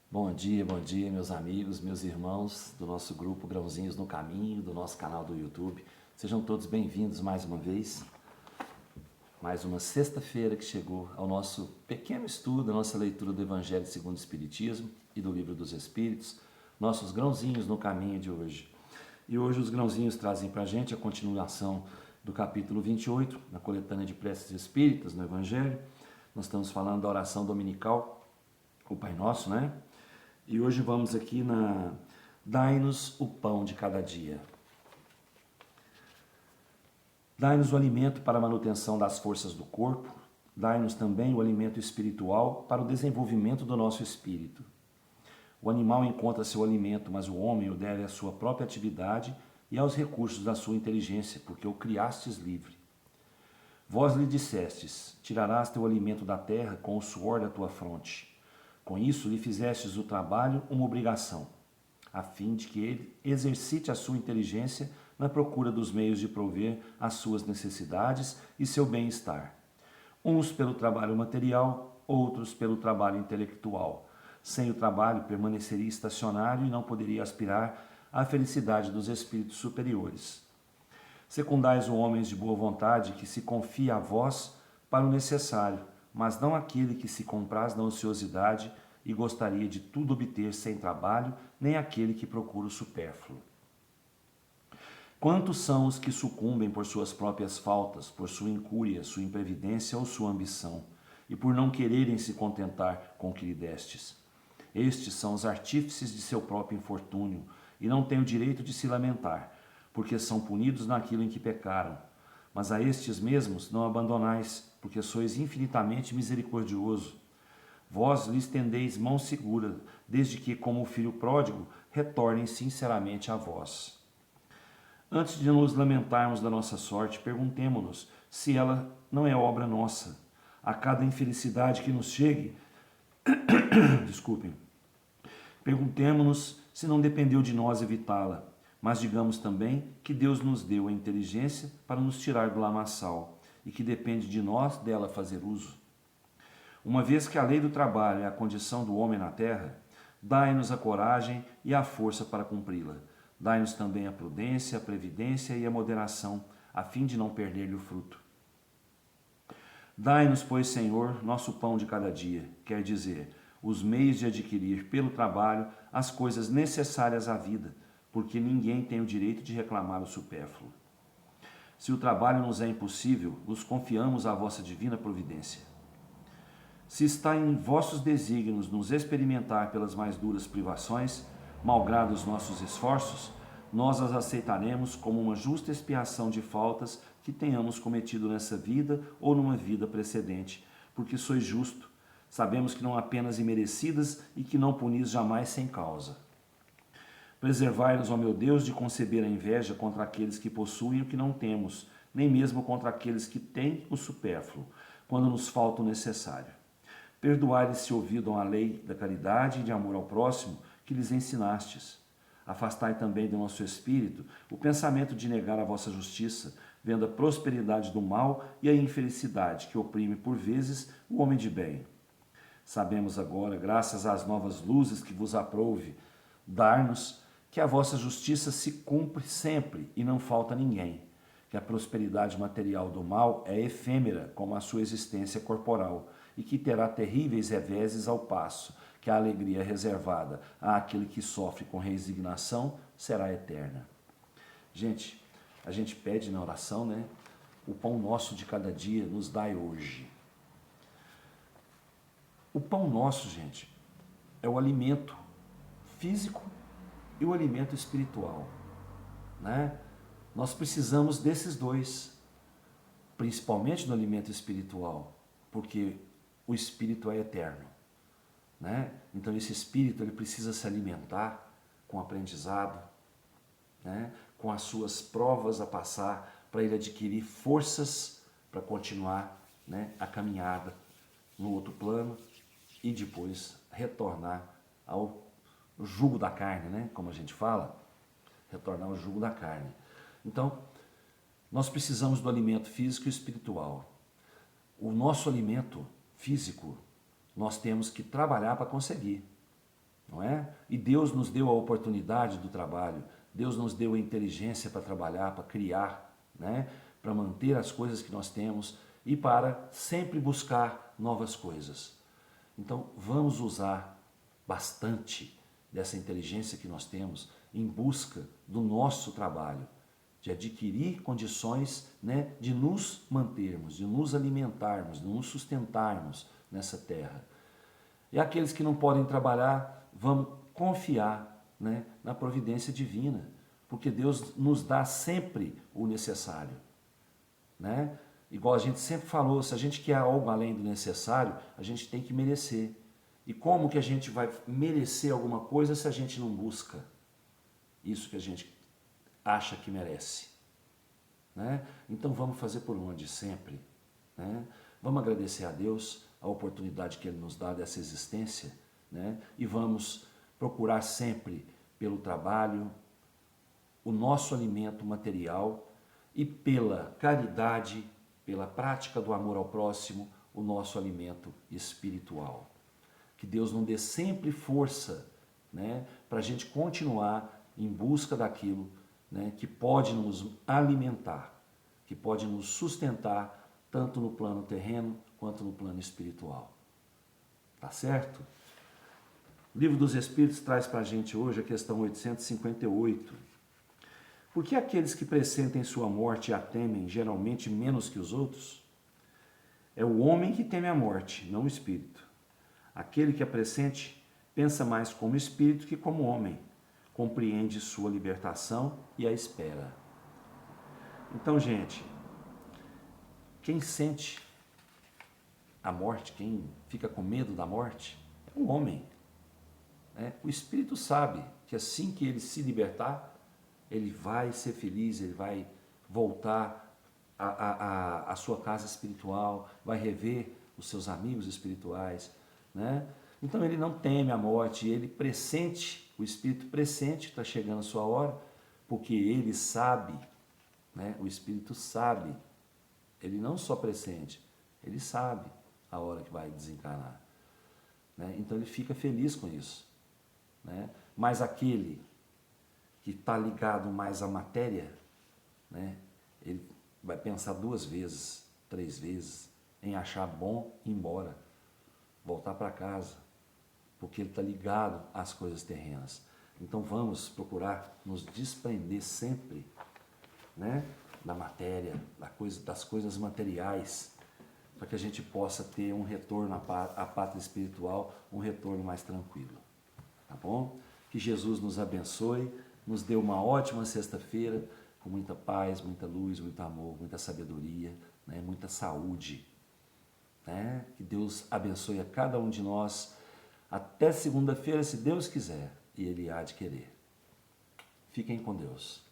Bom dia, meus amigos, meus irmãos do nosso grupo Grãozinhos no Caminho, do nosso canal do YouTube. Sejam todos bem-vindos mais uma vez. Mais uma sexta-feira que chegou ao nosso pequeno estudo, a nossa leitura do Evangelho segundo o Espiritismo e do Livro dos Espíritos, nossos grãozinhos no caminho de hoje. E hoje os grãozinhos trazem para a gente a continuação do capítulo 28, na coletânea de preces espíritas no Evangelho. Nós estamos falando da oração dominical, o Pai Nosso, né? E hoje vamos aqui na Dai-nos o pão de cada dia. Dai-nos o alimento para a manutenção das forças do corpo, dai-nos também o alimento espiritual para o desenvolvimento do nosso espírito. O animal encontra seu alimento, mas o homem o deve à sua própria atividade e aos recursos da sua inteligência, porque o criastes livre. Vós lhe dissestes, tirarás teu alimento da terra com o suor da tua fronte. Com isso lhe fizestes o trabalho uma obrigação, a fim de que ele exercite a sua inteligência na procura dos meios de prover as suas necessidades e seu bem-estar. Uns pelo trabalho material, outros pelo trabalho intelectual. Sem o trabalho permaneceria estacionário e não poderia aspirar à felicidade dos espíritos superiores. Secundais o homens de boa vontade que se confia a vós para o necessário, mas não aquele que se compraz na ociosidade e gostaria de tudo obter sem trabalho, nem aquele que procura o supérfluo. Quantos são os que sucumbem por suas próprias faltas, por sua incúria, sua imprevidência ou sua ambição, e por não quererem se contentar com o que lhe destes? Estes são os artífices de seu próprio infortúnio, e não têm o direito de se lamentar, porque são punidos naquilo em que pecaram. Mas a estes mesmos não abandonais, porque sois infinitamente misericordioso. Vós lhes tendeis mão segura, desde que, como o filho pródigo, retornem sinceramente a vós. Antes de nos lamentarmos da nossa sorte, perguntemo-nos se ela não é obra nossa. A cada infelicidade que nos chegue, desculpem, perguntemo-nos se não dependeu de nós evitá-la. Mas digamos também que Deus nos deu a inteligência para nos tirar do lamaçal e que depende de nós dela fazer uso. Uma vez que a lei do trabalho é a condição do homem na terra, dai-nos a coragem e a força para cumpri-la. Dai-nos também a prudência, a previdência e a moderação, a fim de não perder-lhe o fruto. Dai-nos, pois, Senhor, nosso pão de cada dia, quer dizer, os meios de adquirir pelo trabalho as coisas necessárias à vida, porque ninguém tem o direito de reclamar o supérfluo. Se o trabalho nos é impossível, nos confiamos à vossa divina providência. Se está em vossos desígnios nos experimentar pelas mais duras privações, malgrado os nossos esforços, nós as aceitaremos como uma justa expiação de faltas que tenhamos cometido nessa vida ou numa vida precedente, porque sois justo. Sabemos que não apenas imerecidas e que não punis jamais sem causa. Preservai-nos, ó meu Deus, de conceber a inveja contra aqueles que possuem o que não temos, nem mesmo contra aqueles que têm o supérfluo, quando nos falta o necessário. Perdoai-lhes se ouvidam a lei da caridade e de amor ao próximo que lhes ensinastes. Afastai também do nosso espírito o pensamento de negar a vossa justiça, vendo a prosperidade do mal e a infelicidade que oprime por vezes o homem de bem. Sabemos agora, graças às novas luzes que vos aprouve dar-nos, que a vossa justiça se cumpre sempre e não falta ninguém, que a prosperidade material do mal é efêmera como a sua existência corporal e que terá terríveis reveses ao passo que a alegria reservada àquele que sofre com resignação será eterna. Gente, a gente pede na oração, né? O pão nosso de cada dia nos dai hoje. O pão nosso, gente, é o alimento físico e o alimento espiritual, né? Nós precisamos desses dois, principalmente no alimento espiritual, porque o espírito é eterno, né? Então esse espírito ele precisa se alimentar com aprendizado, né? Com as suas provas a passar para ele adquirir forças para continuar, né, a caminhada no outro plano e depois retornar ao jugo da carne, né? Como a gente fala, retornar ao jugo da carne. Então, nós precisamos do alimento físico e espiritual. O nosso alimento físico, nós temos que trabalhar para conseguir. não é? E Deus nos deu a oportunidade do trabalho, Deus nos deu a inteligência para trabalhar, para criar, né? Para manter as coisas que nós temos e para sempre buscar novas coisas. Então, vamos usar bastante dessa inteligência que nós temos em busca do nosso trabalho, de adquirir condições, né, de nos mantermos, de nos alimentarmos, de nos sustentarmos nessa terra. E aqueles que não podem trabalhar, vamos confiar, né, na providência divina, porque Deus nos dá sempre o necessário, né? Igual a gente sempre falou, se a gente quer algo além do necessário, a gente tem que merecer. E como que a gente vai merecer alguma coisa se a gente não busca isso que a gente acha que merece, né? Então vamos fazer por onde sempre, né? Vamos agradecer a Deus a oportunidade que Ele nos dá dessa existência, né? E vamos procurar sempre pelo trabalho, o nosso alimento material e pela caridade, pela prática do amor ao próximo, o nosso alimento espiritual. Que Deus nos dê sempre força, né, para a gente continuar em busca daquilo, né, que pode nos alimentar, que pode nos sustentar, tanto no plano terreno quanto no plano espiritual. Tá certo? O Livro dos Espíritos traz para a gente hoje a questão 858. Por que aqueles que pressentem sua morte e a temem geralmente menos que os outros? É o homem que teme a morte, não o espírito. Aquele que a pressente pensa mais como espírito que como homem, compreende sua libertação e a espera. Então, gente, quem sente a morte, quem fica com medo da morte, é o homem, né? O espírito sabe que assim que ele se libertar, ele vai ser feliz, ele vai voltar à sua casa espiritual, vai rever os seus amigos espirituais, né? Então ele não teme a morte, ele pressente, o espírito pressente que está chegando a sua hora, porque ele sabe, né? O espírito sabe, ele não só pressente, ele sabe a hora que vai desencarnar, né? Então ele fica feliz com isso, né? Mas aquele que está ligado mais à matéria, né, ele vai pensar 2 vezes, 3 vezes em achar bom ir embora, voltar para casa, porque ele está ligado às coisas terrenas. Então vamos procurar nos desprender sempre, né, da matéria, das coisas materiais, para que a gente possa ter um retorno à pátria espiritual, um retorno mais tranquilo. Tá bom? Que Jesus nos abençoe, nos dê uma ótima sexta-feira, com muita paz, muita luz, muito amor, muita sabedoria, né? Muita saúde, né? Que Deus abençoe a cada um de nós. Até segunda-feira, se Deus quiser, e Ele há de querer. Fiquem com Deus.